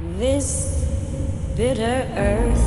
This bitter earth.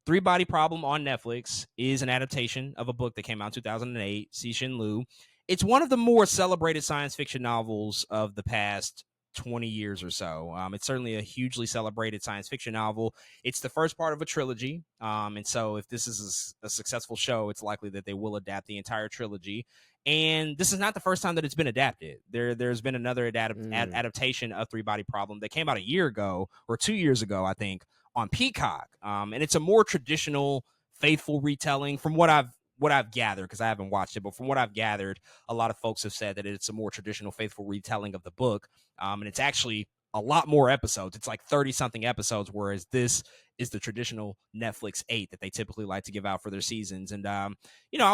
Three Body Problem on Netflix is an adaptation of a book that came out in 2008, Cixin Liu. It's one of the more celebrated science fiction novels of the past 20 years or so. It's certainly a hugely celebrated science fiction novel. It's the first part of a trilogy. And so if this is a successful show, it's likely that they will adapt the entire trilogy. And this is not the first time that it's been adapted. There's been another adaptation of Three Body Problem that came out a year ago or 2 years ago, I think, on Peacock. And it's a more traditional, faithful retelling from what I've gathered, because I haven't watched it, but from what I've gathered, a lot of folks have said that it's a more traditional, faithful retelling of the book. And it's actually a lot more episodes. It's like 30 something episodes, whereas this is the traditional Netflix 8 that they typically like to give out for their seasons. And, I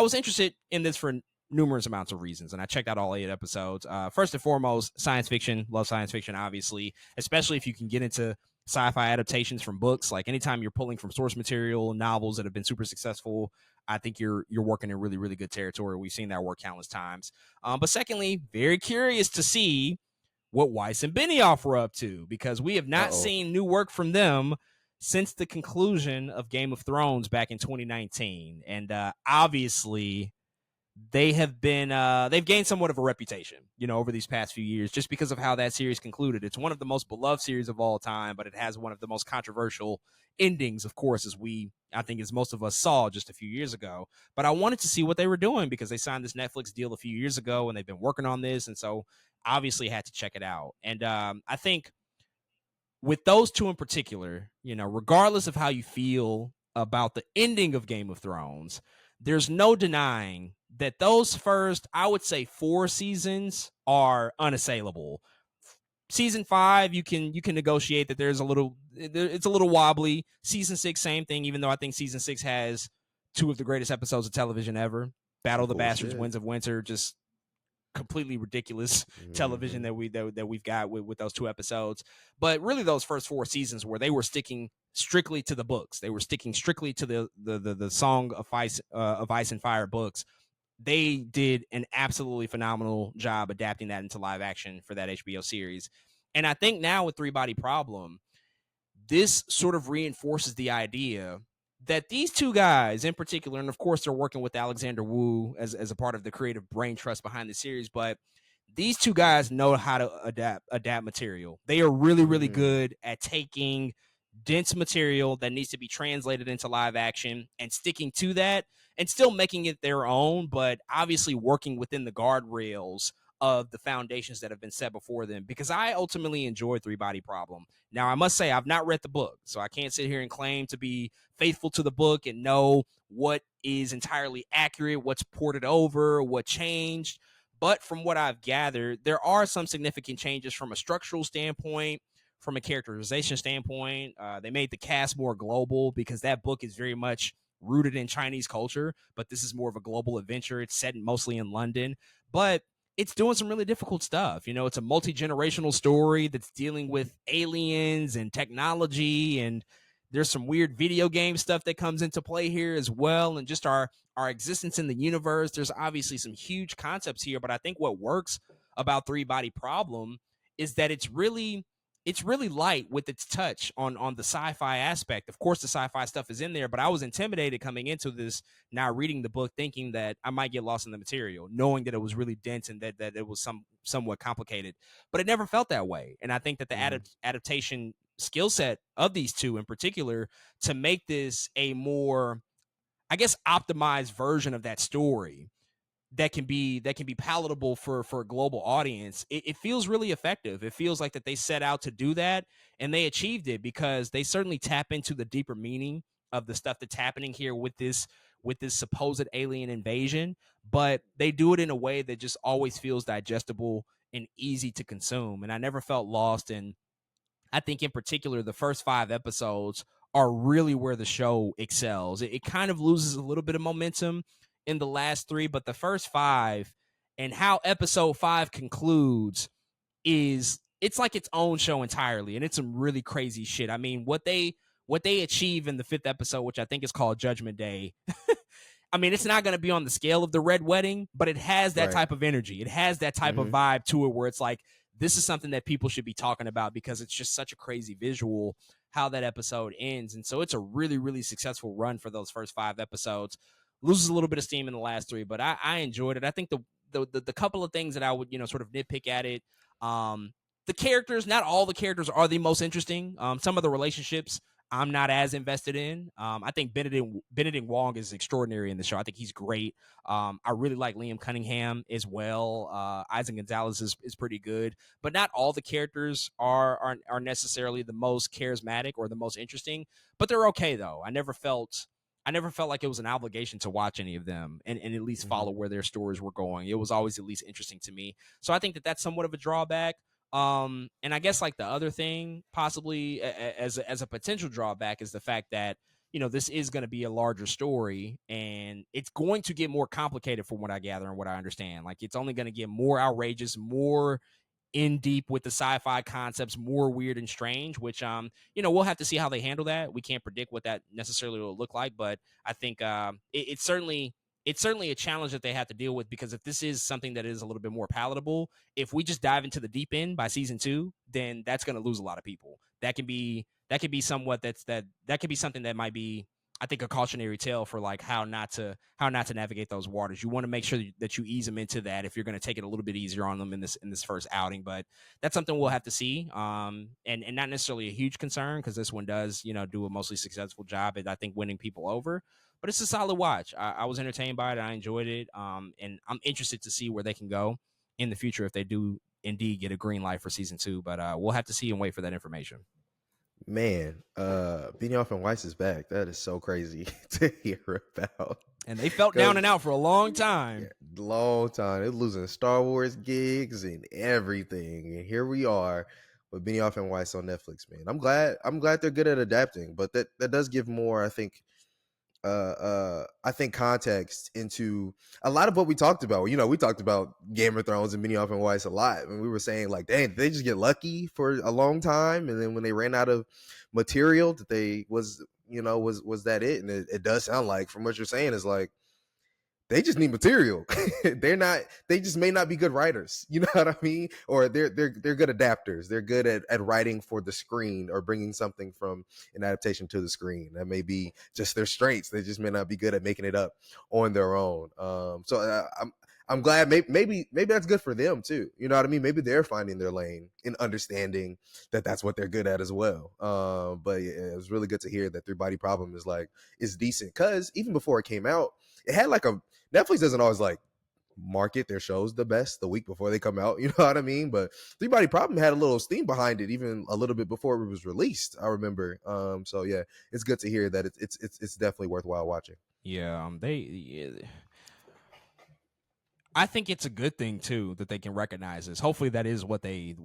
was interested in this for numerous amounts of reasons, and I checked out all 8 episodes. First and foremost, science fiction. Love science fiction, obviously, especially if you can get into sci-fi adaptations from books. Like anytime you're pulling from source material, novels that have been super successful, I think you're working in really, really good territory. We've seen that work countless times. But secondly, very curious to see what Weiss and Benioff were up to, because we have not seen new work from them since the conclusion of Game of Thrones back in 2019. And obviously they have been they've gained somewhat of a reputation, over these past few years, just because of how that series concluded. It's one of the most beloved series of all time, but it has one of the most controversial endings, of course, I think as most of us saw just a few years ago. But I wanted to see what they were doing, because they signed this Netflix deal a few years ago and they've been working on this, and so obviously had to check it out. And I think with those two in particular, regardless of how you feel about the ending of Game of Thrones, there's no denying that those first, I would say, 4 seasons are unassailable. Season 5, you can negotiate that it's a little wobbly. Season 6, same thing, even though I think season 6 has 2 of the greatest episodes of television ever. Battle of the Bastards, Winds of Winter, just completely ridiculous television that we've got with those 2 episodes. But really those first 4 seasons, where they were sticking strictly to the books, they were sticking strictly to the Song of Ice and Fire books. They did an absolutely phenomenal job adapting that into live action for that HBO series. And I think now with Three Body Problem, this sort of reinforces the idea that these 2 guys in particular, and of course they're working with Alexander Wu as a part of the creative brain trust behind the series, but these 2 guys know how to adapt material. They are really, really good at taking dense material that needs to be translated into live action and sticking to that and still making it their own, but obviously working within the guardrails of the foundations that have been set before them. Because I ultimately enjoyed Three Body Problem. Now, I must say, I've not read the book, so I can't sit here and claim to be faithful to the book and know what is entirely accurate, what's ported over, what changed. But from what I've gathered, there are some significant changes from a structural standpoint, from a characterization standpoint. They made the cast more global, because that book is very much rooted in Chinese culture, but this is more of a global adventure. It's set mostly in London, but it's doing some really difficult stuff. It's a multi-generational story that's dealing with aliens and technology, and there's some weird video game stuff that comes into play here as well, and just our existence in the universe. There's obviously some huge concepts here, but I think what works about Three Body Problem is that it's really light with its touch on the sci-fi aspect. Of course, the sci-fi stuff is in there, but I was intimidated coming into this, now reading the book, thinking that I might get lost in the material, knowing that it was really dense and that it was somewhat complicated. But it never felt that way. And I think that the adaptation skill set of these 2 in particular, to make this a more, I guess, optimized version of that story that can be palatable for a global audience, it feels really effective. It feels like that they set out to do that, and they achieved it, because they certainly tap into the deeper meaning of the stuff that's happening here with this supposed alien invasion, but they do it in a way that just always feels digestible and easy to consume. And I never felt lost. And I think in particular, the first 5 episodes are really where the show excels. It kind of loses a little bit of momentum in the last 3, but the first 5 and how episode 5 concludes it's like its own show entirely, and it's some really crazy shit. I mean, what they achieve in the 5th episode, which I think is called Judgment Day, I mean, it's not going to be on the scale of the Red Wedding, but it has that type of energy. It has that type of vibe to it where it's like, this is something that people should be talking about because it's just such a crazy visual how that episode ends. And so it's a really, really successful run for those first 5 episodes. Loses a little bit of steam in the last 3, but I enjoyed it. I think the couple of things that I would, sort of nitpick at it, the characters, not all the characters are the most interesting. Some of the relationships I'm not as invested in. I think Benedict Wong is extraordinary in the show. I think he's great. I really like Liam Cunningham as well. Isaac Gonzalez is pretty good, but not all the characters are necessarily the most charismatic or the most interesting. But they're okay though. I never felt like it was an obligation to watch any of them and at least follow where their stories were going. It was always at least interesting to me. So I think that that's somewhat of a drawback. And I guess like the other thing possibly as a potential drawback is the fact that, this is going to be a larger story and it's going to get more complicated from what I gather and what I understand. Like it's only going to get more outrageous, more in deep with the sci-fi concepts, more weird and strange, which, we'll have to see how they handle that. We can't predict what that necessarily will look like, but I think it's certainly a challenge that they have to deal with, because if this is something that is a little bit more palatable, if we just dive into the deep end by season 2, then that's going to lose a lot of people. That could be somewhat that could be something that might be, I think, a cautionary tale for like how not to navigate those waters. You want to make sure that you ease them into that if you're going to take it a little bit easier on them in this first outing. But that's something we'll have to see. And not necessarily a huge concern, because this one does, do a mostly successful job at, I think, winning people over. But it's a solid watch. I was entertained by it. I enjoyed it. And I'm interested to see where they can go in the future if they do indeed get a green light for season 2. But we'll have to see and wait for that information. Man, Benioff and Weiss is back. That is so crazy to hear about. And they felt down and out for a long time. Yeah, long time. They're losing Star Wars gigs and everything. And here we are with Benioff and Weiss on Netflix, man. I'm glad they're good at adapting, but that does give more, I think, context into a lot of what we talked about. We talked about Game of Thrones and Benioff and Weiss a lot, and we were saying like, dang, did they just get lucky for a long time, and then when they ran out of material, that they was that it? And it does sound like, from what you're saying, is like they just need material. They just may not be good writers. You know what I mean? Or they're good adapters. They're good at writing for the screen or bringing something from an adaptation to the screen. That may be just their strengths. They just may not be good at making it up on their own. So I'm glad maybe that's good for them too. You know what I mean? Maybe they're finding their lane in understanding that that's what they're good at as well. But yeah, it was really good to hear that 3 Body Problem is decent, because even before it came out, it had like Netflix doesn't always like market their shows the best the week before they come out. You know what I mean? But 3 Body Problem had a little steam behind it, even a little bit before it was released, I remember. So yeah, it's good to hear that it's definitely worthwhile watching. Yeah, I think it's a good thing too that they can recognize this. Hopefully that is what they've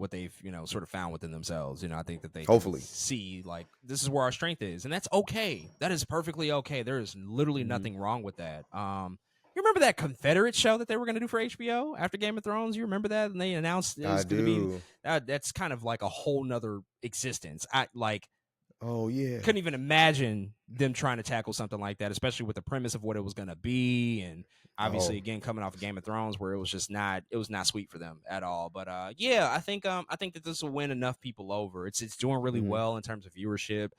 sort of found within themselves. I think that they hopefully see like this is where our strength is, and that's okay. That is perfectly okay. There is literally nothing wrong with that. You remember that Confederate show that they were going to do for HBO after Game of Thrones? You remember that? And they announced it was going to be that's kind of like a whole nother existence. Oh yeah, couldn't even imagine them trying to tackle something like that, especially with the premise of what it was going to be, and obviously again coming off of Game of Thrones, where it was not sweet for them at all. But yeah, I think that this will win enough people over. It's doing really well in terms of viewership.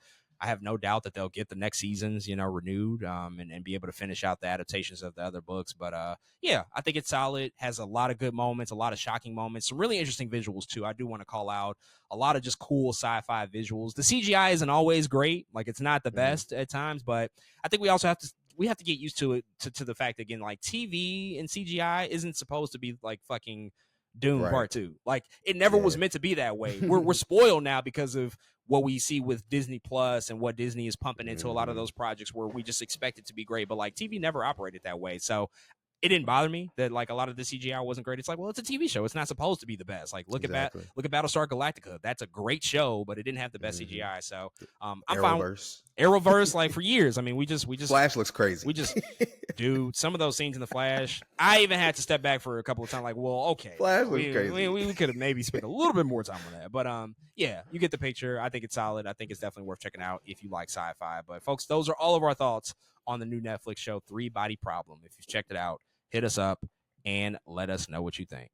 I have no doubt that they'll get the next seasons, renewed, and be able to finish out the adaptations of the other books. But yeah, I think it's solid. Has a lot of good moments, a lot of shocking moments, some really interesting visuals too. I do want to call out a lot of just cool sci-fi visuals. The CGI isn't always great, like it's not the best at times, but I think we also have to get used to it to the fact that, again, like TV and CGI isn't supposed to be like fucking Doom Part 2. Like it never was meant to be that way. We're spoiled now because of what we see with Disney Plus and what Disney is pumping into a lot of those projects, where we just expect it to be great. But like TV never operated that way. So it didn't bother me that like a lot of the CGI wasn't great. It's like, well, it's a TV show. It's not supposed to be the best. Like look at Battlestar Galactica. That's a great show, but it didn't have the best CGI. So I'm Arrowverse. fine. Arrowverse, like for years. I mean, we just Flash looks crazy. We just dude, some of those scenes in the Flash, I even had to step back for a couple of times. Like, well, okay, Flash looks crazy. We could have maybe spent a little bit more time on that. But yeah, you get the picture. I think it's solid. I think it's definitely worth checking out if you like sci-fi. But folks, those are all of our thoughts on the new Netflix show, 3 Body Problem. If you've checked it out, hit us up and let us know what you think.